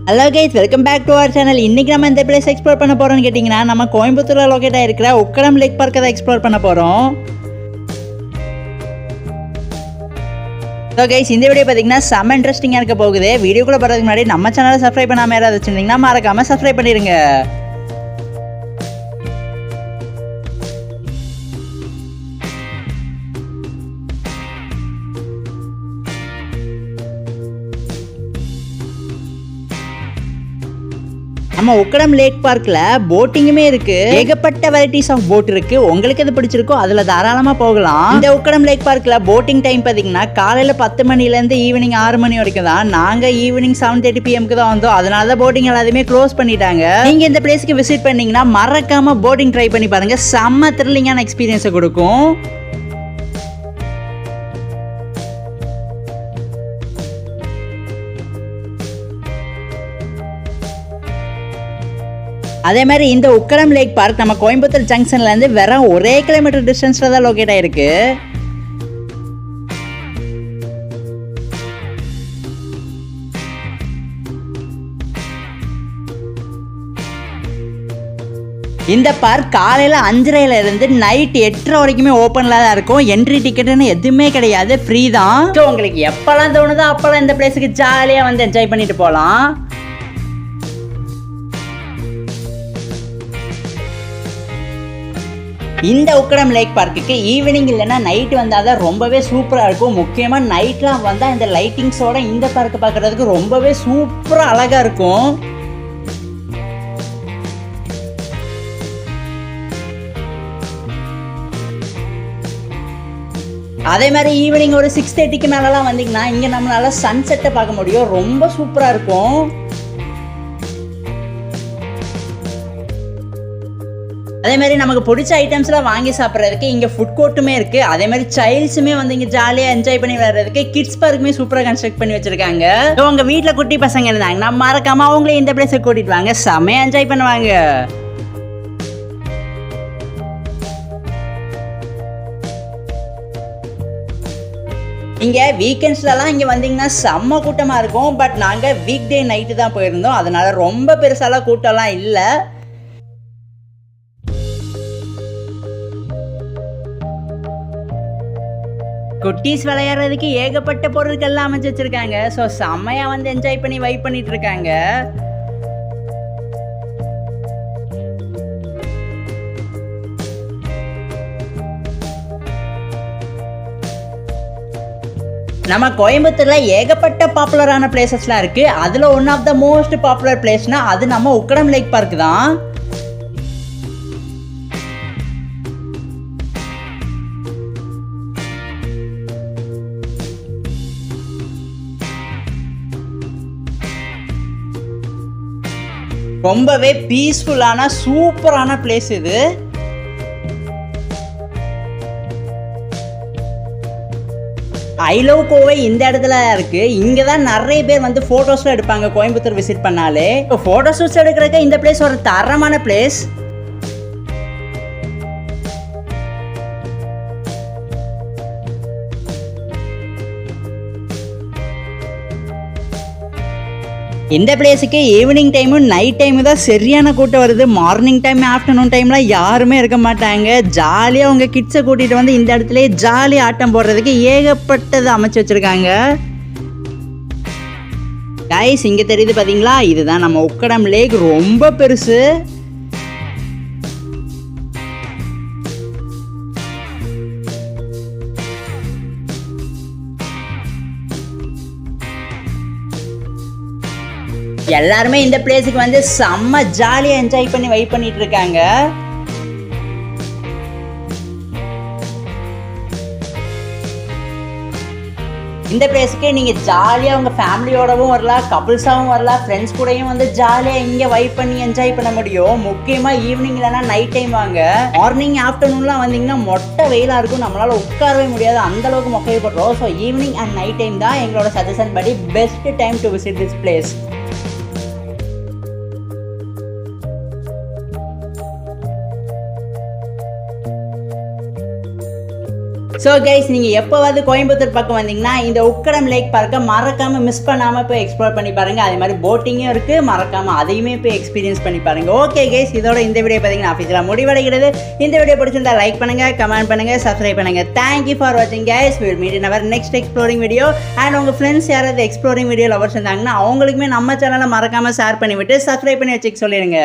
Hello guys, welcome back to our channel. இன்னைக்கு நம்ம இந்த பிளேஸ் எக்ஸ்ப்ளோர் பண்ண போறோம்னு கேட்டிங்கன்னா, நம்ம கோயம்புத்தூர்ல லொகேட் ஆயிருக்கிற உக்கடம் லேக் பார்க்கை தான் எக்ஸ்ப்ளோர் பண்ண போறோம். ஸோ கைஸ், இந்த வீடியோ பார்த்தீங்கன்னா செம்ம இன்ட்ரெஸ்டிங்காக இருக்க போகுது. வீடியோக்குள்ள போகிறதுக்கு முன்னாடி நம்ம சேனலை சப்ஸ்கிரைப் பண்ணாமல் யாராவது வச்சிருந்தீங்கன்னா மறக்காம சப்ஸ்கிரைப் பண்ணிடுங்க. நம்ம உக்கடம் லேக் பார்க்கில் போட்டிங்குமே இருக்கு. ஏகப்பட்ட வெரைட்டிஸ் ஆஃப் போட் இருக்கு. உங்களுக்கு எது பிடிச்சிருக்கோ அதுல தாராளமா போகலாம். இந்த உக்கடம் லேக் பார்க்கில் போட்டிங் டைம் பாத்தீங்கன்னா காலையில 10 மணிலேருந்து ஈவினிங் 6 மணி வரைக்கும் தான். நாங்க ஈவினிங் 7:30 PM தான் வந்தோம். அதனால தான் போட்டிங் எல்லாத்தையுமே க்ளோஸ் பண்ணிட்டாங்க. நீங்க இந்த பிளேஸ்க்கு விசிட் பண்ணீங்கன்னா மறக்காம போட்டிங் ட்ரை பண்ணி பாருங்க. செம்ம த்ரில்லிங்கான எக்ஸ்பீரியன்ஸை கொடுக்கும். அதே மாதிரி இந்த உக்கடம் லேக் பார்க் நம்ம கோயம்புத்தூர் ஜங்ஷன்ல இருந்து வெறும் 1 கிலோமீட்டர் டிஸ்டன்ஸ்ல தான் லொகேட் ஆயிருக்கு. இந்த பார்க் காலையில 5:30 இருந்து நைட் 8:30 வரைக்குமே ஓப்பன்ல தான் இருக்கும். என்ட்ரி டிக்கெட்னு எதுவுமே கிடையாது, ஃப்ரீ தான். ஸோ உங்களுக்கு எப்பெல்லாம் தோணுதோ அப்பெல்லாம் இந்த பிளேஸுக்கு ஜாலியா வந்து என்ஜாய் பண்ணிட்டு போகலாம். இந்த உக்கடம் லேக் பார்க்குக்கு ஈவினிங் இல்லைன்னா நைட் வந்தால் தான் ரொம்பவே சூப்பராக இருக்கும். முக்கியமாக நைட்லாம் வந்தால் இந்த லைட்டிங்ஸோட இந்த பார்க்கை பார்க்குறதுக்கு ரொம்பவே சூப்பராக அழகாக இருக்கும். அதே மாதிரி ஈவினிங் ஒரு 6:30க்கு மேலெலாம் வந்தீங்கன்னா இங்கே நம்மளால சன்செட்டை பார்க்க முடியும். ரொம்ப சூப்பராக இருக்கும். அதே மாதிரி நமக்கு பிடிச்ச ஐட்டம்ஸ்லாம் வாங்கி சாப்பிட்றதுக்கு இங்கே ஃபுட் கோர்ட்டுமே இருக்குது. அதே மாதிரி சைல்ட்ஸுமே வந்து இங்கே ஜாலியாக என்ஜாய் பண்ணி வர்றதுக்கு கிட்ஸ் பார்க்குமே சூப்பராக கன்ஸ்ட்ரக்ட் பண்ணி வச்சுருக்காங்க. ஸோ உங்கள் வீட்டில் குட்டி பசங்க இருந்தாங்க, நம்ம மறக்காம அவங்களே இந்த பிளேஸை கூட்டிகிட்டு வாங்க, செம்மையாக என்ஜாய் பண்ணுவாங்க. இங்கே வீக்கெண்ட்ஸ்லலாம் இங்கே வந்தீங்கன்னா செம்ம கூட்டமாக இருக்கும். பட் நாங்கள் வீக் டே நைட்டு தான் போயிருந்தோம். அதனால ரொம்ப பெருசாலாம் கூட்டம்லாம் இல்லை. குட்டீஸ் விளையாடுறதுக்கு ஏகப்பட்ட பொருட்கள்லாம் அமைச்சு வச்சிருக்காங்க. ஸோ செம்மையா வந்து என்ஜாய் பண்ணி வைப் பண்ணிட்டு இருக்காங்க. நம்ம கோயம்புத்தூர்ல ஏகப்பட்ட பாப்புலரான பிளேசஸ்லாம் இருக்கு. அதுல one of the most popular பிளேஸ்னா அது நம்ம உக்கடம் லேக் பார்க் தான். ரொம்பவே பீஸ்ஃபுல்லான சூப்பரான பிளேஸ் இது. ஐ லவ் கோவை இந்த இடத்துல இருக்கு. இங்க தான் நிறைய பேர் வந்து போட்டோஸ்லாம் எடுப்பாங்க கோயம்புத்தூர் விசிட் பண்ணாலே. இப்போ போட்டோ ஷூட்ஸ் எடுக்கிறதுக்கு இந்த பிளேஸ் ஒரு தரமான பிளேஸ். இந்த பிளேஸுக்கு ஈவினிங் டைமும் நைட் டைமு தான் சரியான கூட்டம் வருது. மார்னிங் டைம் ஆஃப்டர்நூன் டைம்லாம் யாருமே இருக்க மாட்டாங்க. ஜாலியாக உங்கள் கிட்ஸை கூட்டிகிட்டு வந்து இந்த இடத்துல ஜாலியாக ஆட்டம் போடுறதுக்கு ஏகப்பட்டது அமைச்சு வச்சுருக்காங்க. கைஸ், இங்கே தெரியுது பார்த்தீங்களா, இதுதான் நம்ம உக்கடம் லேக். ரொம்ப பெருசு. எல்லாருமே இந்த பிளேஸுக்கு வந்து செம்ம ஜாலியாக என்ஜாய் பண்ணி வைப் பண்ணிட்டு இருக்காங்க. இந்த பிளேஸுக்கு நீங்கள் ஜாலியாக உங்கள் ஃபேமிலியோடவும் வரலாம், கப்புள்ஸாகவும் வரலாம், ஃப்ரெண்ட்ஸ் கூடயும் வந்து ஜாலியாக இங்கே வைப் பண்ணி என்ஜாய் பண்ண முடியும். முக்கியமாக ஈவினிங் இல்லைனா நைட் டைம் வாங்க. மார்னிங் ஆஃப்டர்நூன்லாம் வந்தீங்கன்னா மொட்டை வெயிலாக இருக்கும், நம்மளால் உட்காரவே முடியாது, அந்தளவுக்கு மொக்கைப்படுறோம். So evening and night time தான் எங்களோட சஜஷன் படி best time to visit this place. So guys நீங்கள் எப்போவாவது கோயம்புத்தூர் பக்கம் வந்தீங்கன்னா இந்த உக்கடம் லேக் பார்க்கை மறக்காமல் மிஸ் பண்ணாமல் போய் எக்ஸ்ப்ளோர் பண்ணி பாருங்கள். அதே மாதிரி போட்டிங்கும் இருக்குது, மறக்காமல் அதையுமே போய் எக்ஸ்பீரியன்ஸ் பண்ணி பாருங்கள். ஓகே கைஸ், இதோட இந்த வீடியோ பார்த்தீங்கன்னா ஆஃபீஸில் முடிவடைகிறது. இந்த வீடியோ பிடிச்சிருந்தா லைக் பண்ணுங்கள், கமெண்ட் பண்ணுங்கள், சப்ஸ்கிரைப் பண்ணுங்கள். தேங்க்யூ ஃபார் வாட்சிங் guys. Will meet in our next exploring video. And உங்கள் ஃப்ரெண்ட்ஸ் யாராவது எக்ஸ்ப்ளோரிங் வீடியோ லவர்ஸ் இருந்தாங்கன்னா அவங்களுக்குமே நம்ம சேனலை மறக்காமல் ஷேர் பண்ணிவிட்டு சப்ஸ்கிரைப் பண்ணி வச்சுக்க சொல்லிடுங்க.